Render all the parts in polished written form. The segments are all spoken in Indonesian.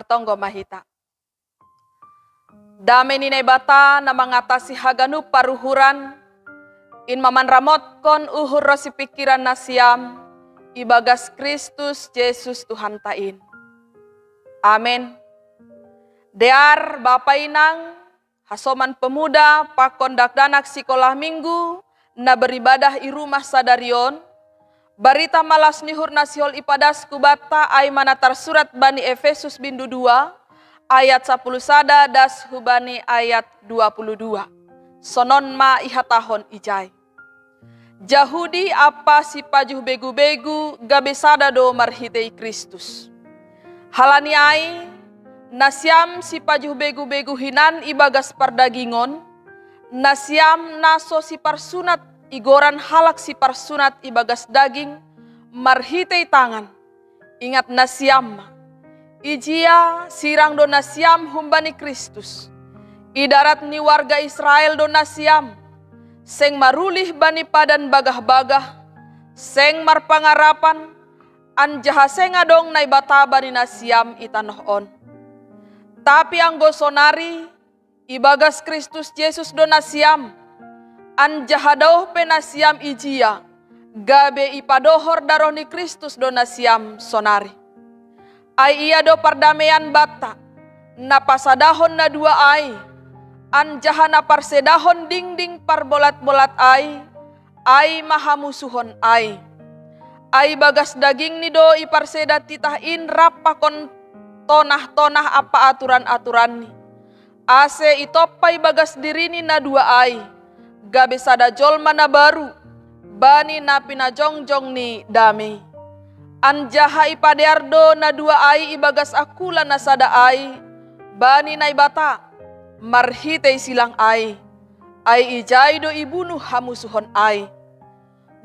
tonggo mahita. Dame ninay bata na mangatasi haganu paruhuran, in maman ramot kon uhur rosi pikiran na siyam, ibagas Kristus Yesus Tuhan tain. Amen. Dear Bapak Inang, hasoman pemuda, pakondak danak sekolah minggu, na beribadah i rumah sadarion, barita malas nihur nasihol ipadas kubata ay manatar surat bani Efesus bindu 2, ayat 10 sada das hubani ayat 22. Sonon ma ihatahon ijay. Jahudi apa si pajuh begu-begu gabe sada do marhitei Kristus. Halani ay nasyam si pajuh begu-begu hinan ibagas pardagingon, nasyam naso si parsunat igoran halak si parsunat ibagas daging, marhitei tangan. Ingat nasyam, ijia sirang do nasyam humbani Kristus. Idarat ni warga Israel do nasyam, seng marulih bani padan bagah-bagah, seng marpangarapan, anjaha seng adong nai bataba ni nasyam itanohon. Tapi ang gosonari, ibagas Kristus Yesus do nasyam, anjahadaw penasyam ijia, gabe ipadohor daroh ni Kristus do nasyam sonari. Ay iya do pardamaian bata, napasadahon na dua ay, anjaha na parsedahon dingding parbolat-bolat ay mahamusuhon ay. Ay bagas daging ni do iparseda titahin rapakon tonah-tonah apa aturan-aturan ni. Ase itopay bagas diri ni na dua ay, gabe sada jolma na baru, bani na pinajongjong ni dami. Anjaha ipadeardo na dua ay ibagas akula na sada ay, bani na ibata, marhitay silang ay ijay do ibunuh hamusuhon ay.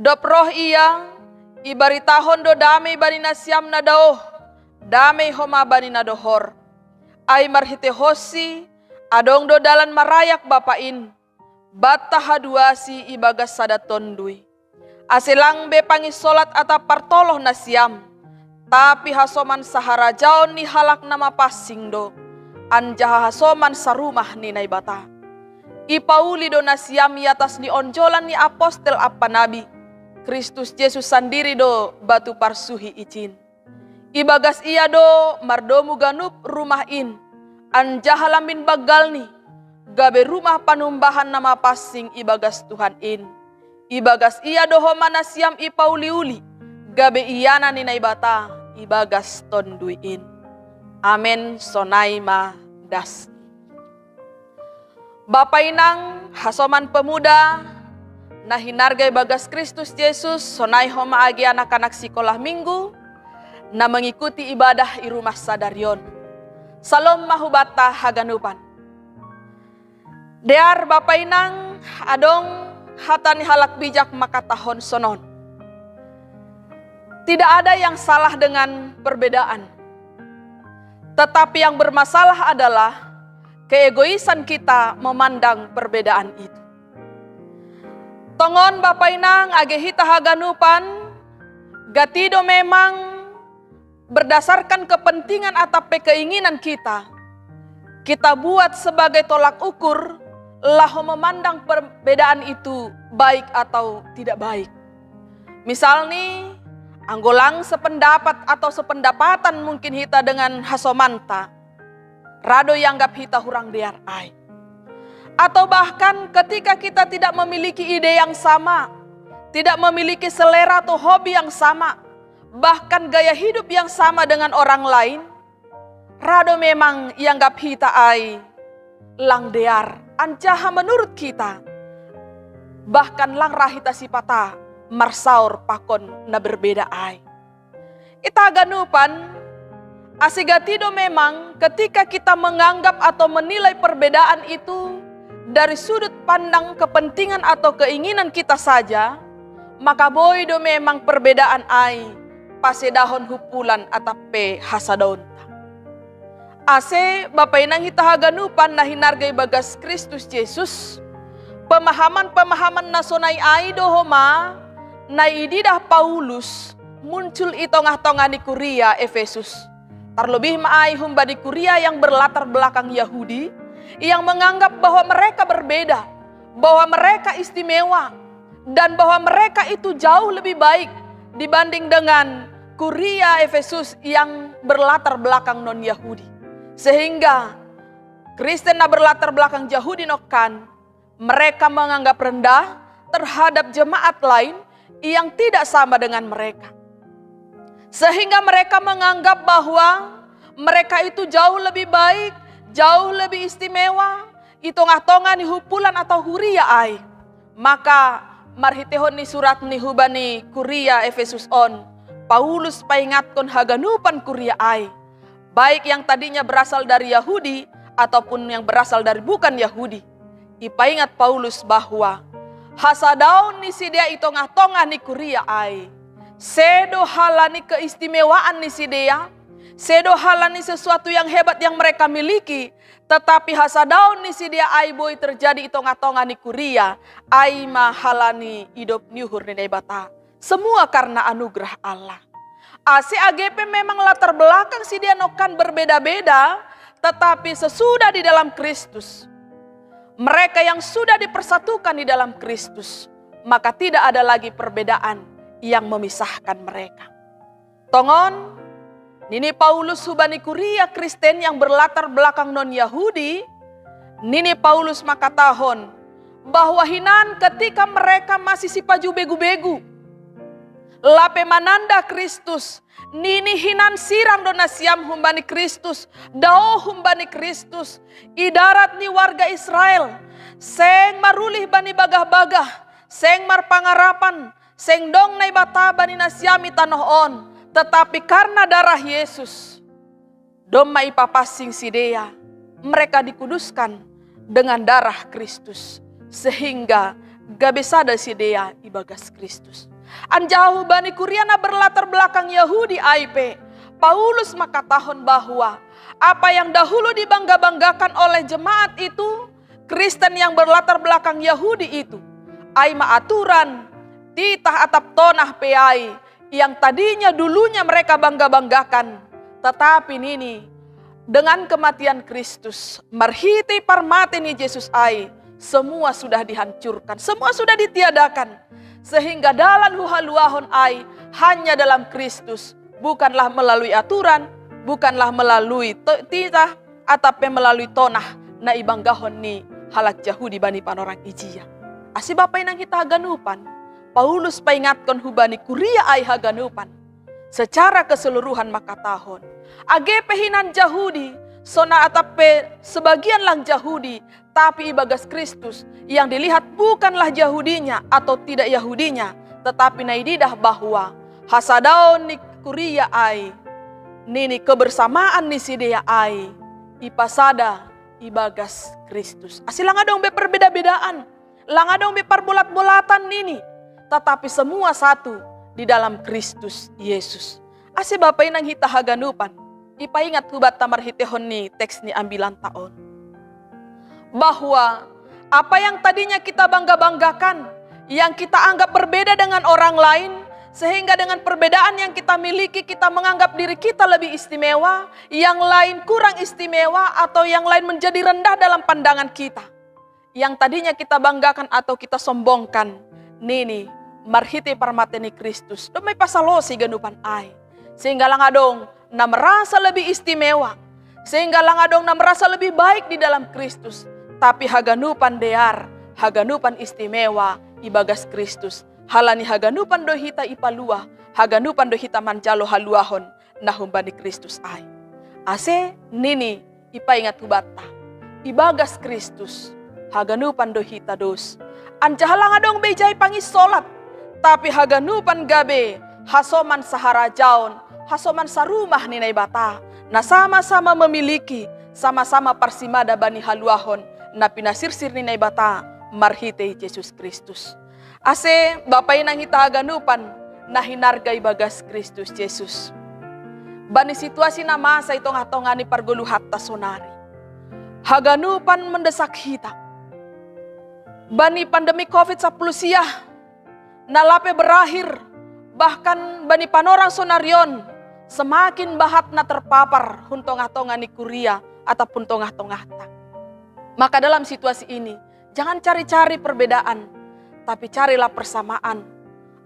Doproh iya, ibaritahon do damay bani na siyam na daoh, damay homa bani na dohor. Ay marhite hosi, adong do dalan marayak bapain, bata haduasi ibagas sada tonduy. Asilang be pangisolat ata partoloh na siyam, tapi hasoman saharajaon ni halak nama pasing do, anjaha hasoman sa rumah ni naibata. Ipauli do na siyam atas ni onjolan ni apostel apa nabi, Kristus Yesus sandiri do batu parsuhi icin. Ibagas iya do mardomu ganup rumah in, anjaha lamin bagal ni, gabe rumah panumbahan nama pasing ibagas Tuhan in. Ibagas iya do homana siam ipauli-uli, gabe iyana ni naibata, ibagas tonduin. Amen sonai ma das. Bapak Inang, hasoman pemuda, na hinargay bagas Kristus Yesus, sonai homa agi anak-anak sekolah minggu, na mengikuti ibadah i rumah sadarion. Salom mahubata haganupan. Dear Bapak Inang, adong hatan halak bijak makatahon sonon. Tidak ada yang salah dengan perbedaan. Tetapi yang bermasalah adalah keegoisan kita memandang perbedaan itu. Tongon Bapak Inang agehita haganupan, gatido memang berdasarkan kepentingan atau keinginan kita buat sebagai tolak ukur lah memandang perbedaan itu baik atau tidak baik. Misal nih, anggolang sependapat atau sependapatan mungkin hita dengan hasomanta, rado yanggap hita hurang dear ai. Atau bahkan ketika kita tidak memiliki ide yang sama, tidak memiliki selera atau hobi yang sama, bahkan gaya hidup yang sama dengan orang lain, rado memang yanggap hita ai lang dear, anjaha menurut kita, bahkan lang rahita sipata marsaur pakon na berbeda ai. Ita ganupan, asigatido memang ketika kita menganggap atau menilai perbedaan itu dari sudut pandang kepentingan atau keinginan kita saja, maka boido memang perbedaan ai pasedahon hupulan atape hasadaon. Ase Bapak Inang hita haganupan na hinargay bagas Kristus Yesus, pemahaman-pemahaman nasonay ay dohoma na ididah Paulus muncul itongah-tongah di Kuria Efesus. Terlebih maai humba di Kuria yang berlatar belakang Yahudi, yang menganggap bahwa mereka berbeda, bahwa mereka istimewa, dan bahwa mereka itu jauh lebih baik dibanding dengan Kuria Efesus yang berlatar belakang non-Yahudi. Sehingga Kristen yang berlatar belakang Yahudi nokan, mereka menganggap rendah terhadap jemaat lain yang tidak sama dengan mereka. Sehingga mereka menganggap bahwa mereka itu jauh lebih baik, jauh lebih istimewa, itonga-tonga ni hupulan atau huria ai. Maka marhitehon ni surat ni hubani Kuria Efesus on, Paulus paingatkon haganupan Kuria ai. Baik yang tadinya berasal dari Yahudi ataupun yang berasal dari bukan Yahudi. Ipaingat Paulus bahwa hasadaun ni sidia itonga-tonga ni Kuria ai. Sedo halani keistimewaan ni sidia, sedo halani sesuatu yang hebat yang mereka miliki, tetapi hasadaun ni sidia ai boy terjadi itonga-tonga ni Kuria, ai mahalani hidup nyuhur ni bata. Semua karena anugerah Allah. AGP memang latar belakang sidia nokan berbeda-beda, tetapi sesudah di dalam Kristus, mereka yang sudah dipersatukan di dalam Kristus, maka tidak ada lagi perbedaan yang memisahkan mereka. Tongon, nini Paulus hubani Kuria Kristen yang berlatar belakang non-Yahudi, nini Paulus makatahon bahwa hinan ketika mereka masih sipaju begu-begu, lape mananda Kristus, nini hinan sirang donasiam humbani Kristus, dao humbani Kristus, idarat ni warga Israel, seng marulih bani bagah-bagah, seng mar pangarapan, seng dong nai bata bani nasiami tanohon, tetapi karena darah Yesus, dom maipapasing sidea, mereka dikuduskan dengan darah Kristus, sehingga gabesada sidea ibagas Kristus. Anjauh bani Kuriana berlatar belakang Yahudi AIP, Paulus makatahon bahwa apa yang dahulu dibangga-banggakan oleh jemaat itu, Kristen yang berlatar belakang Yahudi itu, aima aturan, titah atap tonah peai, yang tadinya dulunya mereka bangga-banggakan, tetapi nini dengan kematian Kristus, marhiti parmateni Yesus ai, semua sudah dihancurkan, semua sudah ditiadakan, sehingga dalam huhaluahon ai hanya dalam Kristus, bukanlah melalui aturan, bukanlah melalui titah, atape melalui tonah na ibanggahon ni halak Yahudi bani panorang ijia. Asi bapay nang kita haganupan, Paulus paingatkan hubani Kuria ai haganupan. Secara keseluruhan makatahon, AGP hinan Yahudi, sona atape sebagian lang Yahudi, tapi ibagas Kristus yang dilihat bukanlah Yahudinya atau tidak Yahudinya, tetapi naididah bahwa hasadaon ni Kuria ai, nini kebersamaan ni sidea ai, ipasada ibagas Kristus. Asilang adong be perbeda-bedaan, lang adong be parbolat-bolatan nini, tetapi semua satu di dalam Kristus Yesus. Asi bapay nang hita haganupan, ipaingat hubat tamar hitehon ni teks ni ambilan taon. Bahwa apa yang tadinya kita bangga-banggakan, yang kita anggap berbeda dengan orang lain, sehingga dengan perbedaan yang kita miliki kita menganggap diri kita lebih istimewa, yang lain kurang istimewa, atau yang lain menjadi rendah dalam pandangan kita. Yang tadinya kita banggakan atau kita sombongkan, nini marhiti parmateni Kristus, domay pasalosi ganupan ay. Sehingga lang adong na merasa lebih istimewa, sehingga lang adong na merasa lebih baik di dalam Kristus. Tapi haganupan dear, haganupan istimewa ibagas Kristus. Halani haganupan dohita ipalua, haganupan dohita manjalo haluahon na humbani Kristus ay. Ase nini ipaingat hubata, ibagas Kristus, haganupan dohita dos. Anjahalang adong bejay pangisolat, tapi haganupan gabe, hasoman saharajaon, hasoman sarumah ninay bata, na sama-sama memiliki, sama-sama parsimada bani haluahon, na pinasirsir ninay bata, marhite Yesus Kristus. Ase, bapay nang hita haganupan, na hinargay bagas Kristus Yesus. Bani situasi na masa itong hatongan ni parguluhat tasonari. Haganupan mendesak hita. Bani pandemi COVID-19 nalape berakhir, bahkan bani panorang sonarion, semakin bahat na terpapar huntong-hatongan ni kuria ataupun tongah-tongah ta. Maka dalam situasi ini, jangan cari-cari perbedaan, tapi carilah persamaan.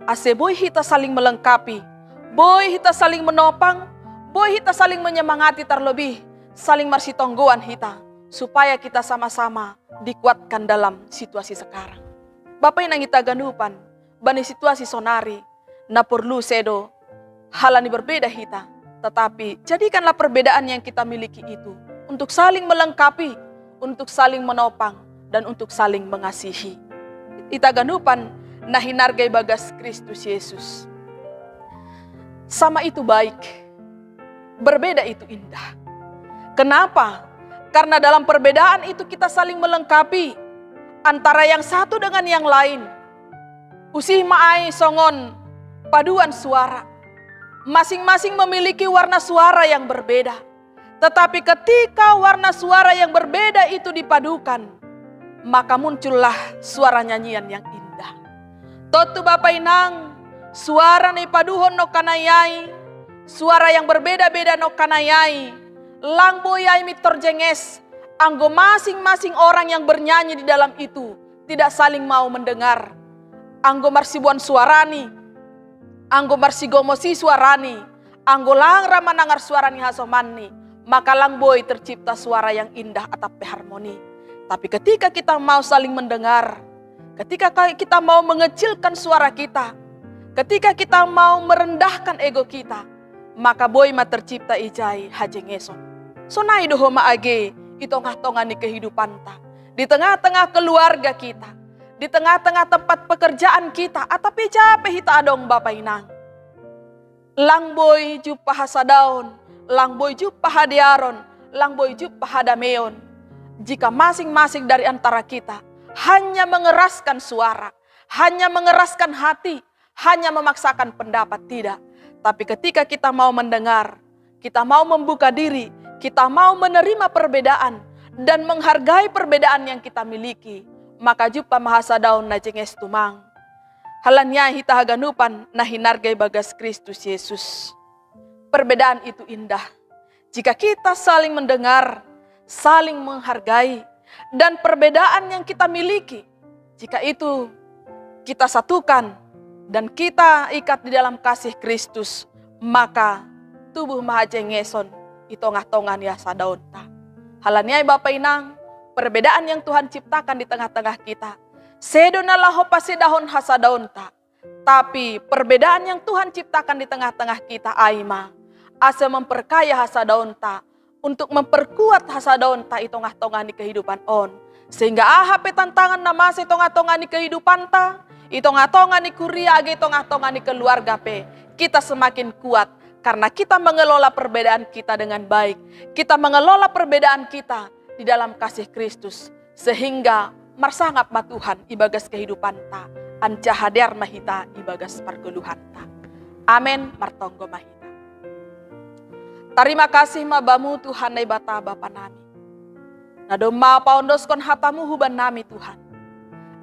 Ase boy kita saling melengkapi, boy kita saling menopang, boy kita saling menyemangati terlebih, saling marsitonggoan kita, supaya kita sama-sama dikuatkan dalam situasi sekarang. Bapak yang kita ganupan, bani situasi sonari, na perlu sedo, halani berbeda kita, tetapi jadikanlah perbedaan yang kita miliki itu untuk saling melengkapi, untuk saling menopang, dan untuk saling mengasihi. Ita ganupan, na hinargai bagas Kristus Yesus. Sama itu baik, berbeda itu indah. Kenapa? Karena dalam perbedaan itu kita saling melengkapi antara yang satu dengan yang lain. Usih maai songon paduan suara. Masing-masing memiliki warna suara yang berbeda. Tetapi ketika warna suara yang berbeda itu dipadukan, maka muncullah suara nyanyian yang indah. Totu Bapak Inang, suara ni paduhon no kanayai, suara yang berbeda-beda no kanayai, langboyai mitorjenges, anggo masing-masing orang yang bernyanyi di dalam itu tidak saling mau mendengar. Anggo marsibuan suarani, anggo marsigomosi suarani, anggo langra manangar suarani hasomani, maka langboy tercipta suara yang indah atap harmoni. Tapi ketika kita mau saling mendengar, ketika kita mau mengecilkan suara kita, ketika kita mau merendahkan ego kita, maka boy ma tercipta ijai hajengeson. Sonai doho ma age di tengah-tengah di kehidupan ta, di tengah-tengah keluarga kita, di tengah-tengah tempat pekerjaan kita, atapi capek hita adong Bapak Inang. Langboy jupa hasadaon, langboy jupa hadiaron, langboy jupa hadameon. Jika masing-masing dari antara kita hanya mengeraskan suara, hanya mengeraskan hati, hanya memaksakan pendapat, tidak. Tapi ketika kita mau mendengar, kita mau membuka diri, kita mau menerima perbedaan dan menghargai perbedaan yang kita miliki, maka jupa mahasa daun na jenges tumang. Halanya hita haganupan na hinargai bagas Kristus Yesus. Perbedaan itu indah. Jika kita saling mendengar, saling menghargai, dan perbedaan yang kita miliki, jika itu kita satukan dan kita ikat di dalam kasih Kristus, maka tubuh mahajengeson itongah-tongah ya sadaon ta. Halanya Bapak Inang, perbedaan yang Tuhan ciptakan di tengah-tengah kita, sedo nalaho pasidahon hasadaon ta. Tapi perbedaan yang Tuhan ciptakan di tengah-tengah kita aima, asa memperkaya hasadaon ta, untuk memperkuat hasadaon ta itongah-tongah di kehidupan on. Sehingga ahape tantangan nama sa itongah-tongah di kehidupan ta, itongah-tongah di kuria age itongah-tongah di keluarga pe, kita semakin kuat. Karena kita mengelola perbedaan kita dengan baik. Kita mengelola perbedaan kita di dalam kasih Kristus. Sehingga marsangap ma Tuhan ibagas kehidupan ta. Anca hadir mahita ibagas pergeluhan ta. Amin martonggo mahita. Terima kasih mabamu Tuhan na ibata Bapa nami. Nadoma paondoskon hatamu huban nami Tuhan.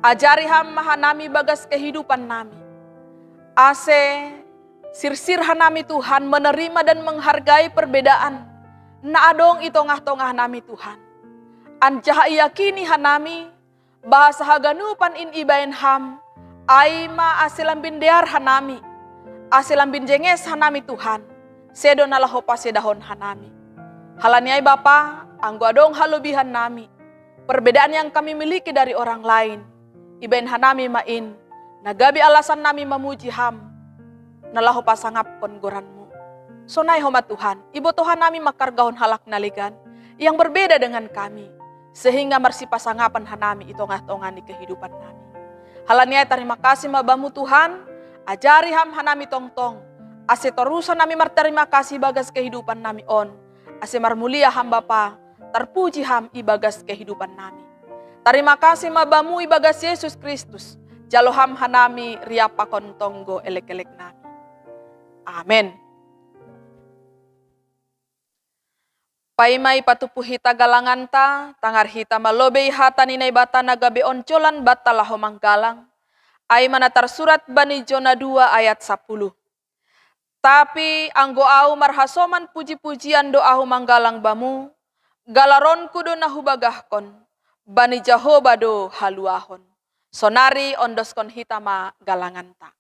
Ajari ham maha nami bagas kehidupan nami. Ase sirsir hanami Tuhan menerima dan menghargai perbedaan. Na adong itongah-tongah nami Tuhan. Anjah yakini hanami bahasa haganupan in ibain ham. Aima asilambin dear hanami. Asilambin jenges hanami Tuhan. Sedo nalaho pasedahon hanami. Halaniai Bapa, anggo adong halubihan nami. Perbedaan yang kami miliki dari orang lain. Ibain hanami main. Nagabi alasan nami memuji ham. Nalaho pasangap penggoranmu. Sonai homa Tuhan, ibu Tuhan nami makargahon halak naligan yang berbeda dengan kami. Sehingga marsi pasangapan hanami itongah-tongah di kehidupan nami. Halania terima kasih mabamu Tuhan, ajari ham hanami tongtong. Ase terusan nami terima kasih bagas kehidupan nami on. Ase marmulia ham Bapa, terpuji ham ibagas kehidupan nami. Terima kasih mabamu ibagas Yesus Kristus. Jaloham hanami riapa kontonggo elek-elek nami. Amin. Paimai patupu hita galanganta, tangar hita malobei hata ninay bata nagabe oncolan bata laho manggalang. Ay manatar surat Bani Jona 2 ayat 10. Tapi anggo au marhasoman puji-pujian doahu manggalang bamu, galaron kudo nahu bagahkon, bani Jahoba do haluahon. Sonari ondoskon hitama galanganta.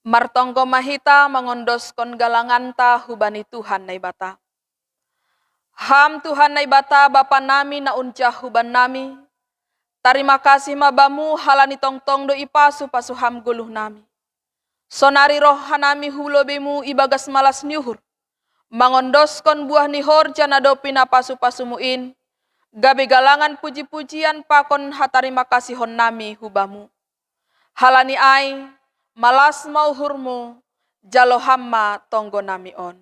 Martonggo mahita mengondoskon galanganta hubani Tuhan naibata. Ham Tuhan naibata Bapa nami na unjah huban nami. Terima kasih mabamu halani tongtong do ipasu pasu ham guluh nami. Sonari roh hanami hulo bemu ibagas malas nyuhur. Mengondoskon buah nihor jana do pinapasu pasumuin. Gabe galangan puji-pujian pakon hatarima kasih hon nami hubamu. Halani ai malas mau hurmu, jalo hamma tonggo nami on.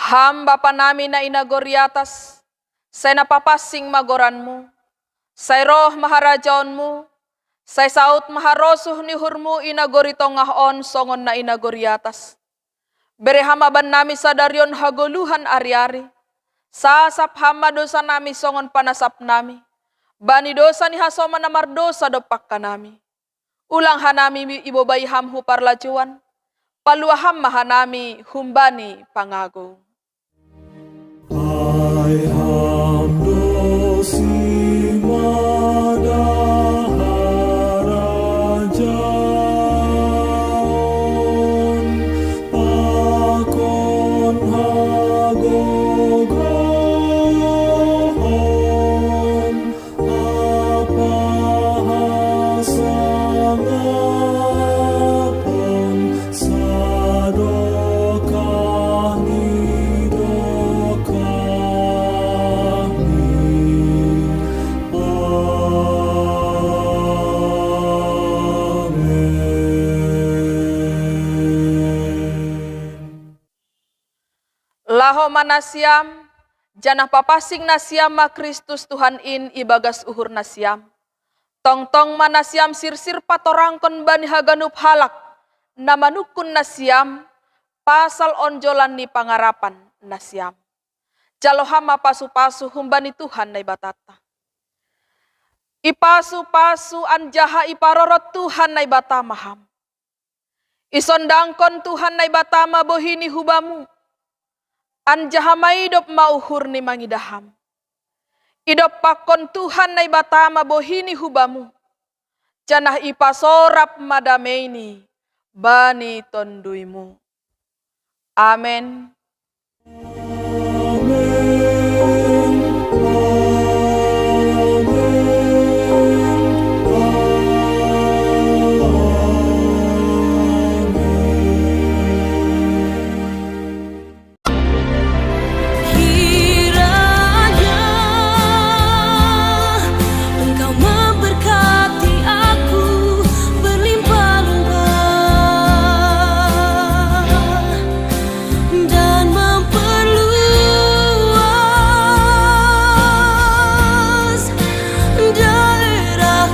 Ham Bapa nami na inagori atas, say napapasing magoranmu, say roh maharajaonmu, say saut maharosuh ni hurmu inagorito ngahon songon na inagoriatas. Berehamaban nami sadaryon hagoluhan ari-ari, sasap hama dosa nami songon panasap nami, bani dosa ni hasoma na mardosa dopak ka nami. Ulang hanami ibobay hamhu parlajuan, paluaham mahanami humbani pangago. Ay hamdosi madaharajaon, pakon hagogohon, apahasangapon, sadokah Laho manasiam, janah papasing nasiam ma Kristus Tuhan in ibagas uhur nasiam. Tong-tong manasiam sirsir patorangkon bani haganup halak, namanukun nasiam, pasal onjolan ni pangarapan nasiam. Jalohama pasu-pasu humbani Tuhan na ibatata. Ipasu-pasu anjaha iparorot Tuhan na ibatamaham. Isondangkon Tuhan na ibatama bohini hubamu. Anjaha maidop mauhur ni mangidaham. Idop pakon Tuhan na ibatama bohini hubamu. Janah ipasorap madameni bani tonduimu. Amen.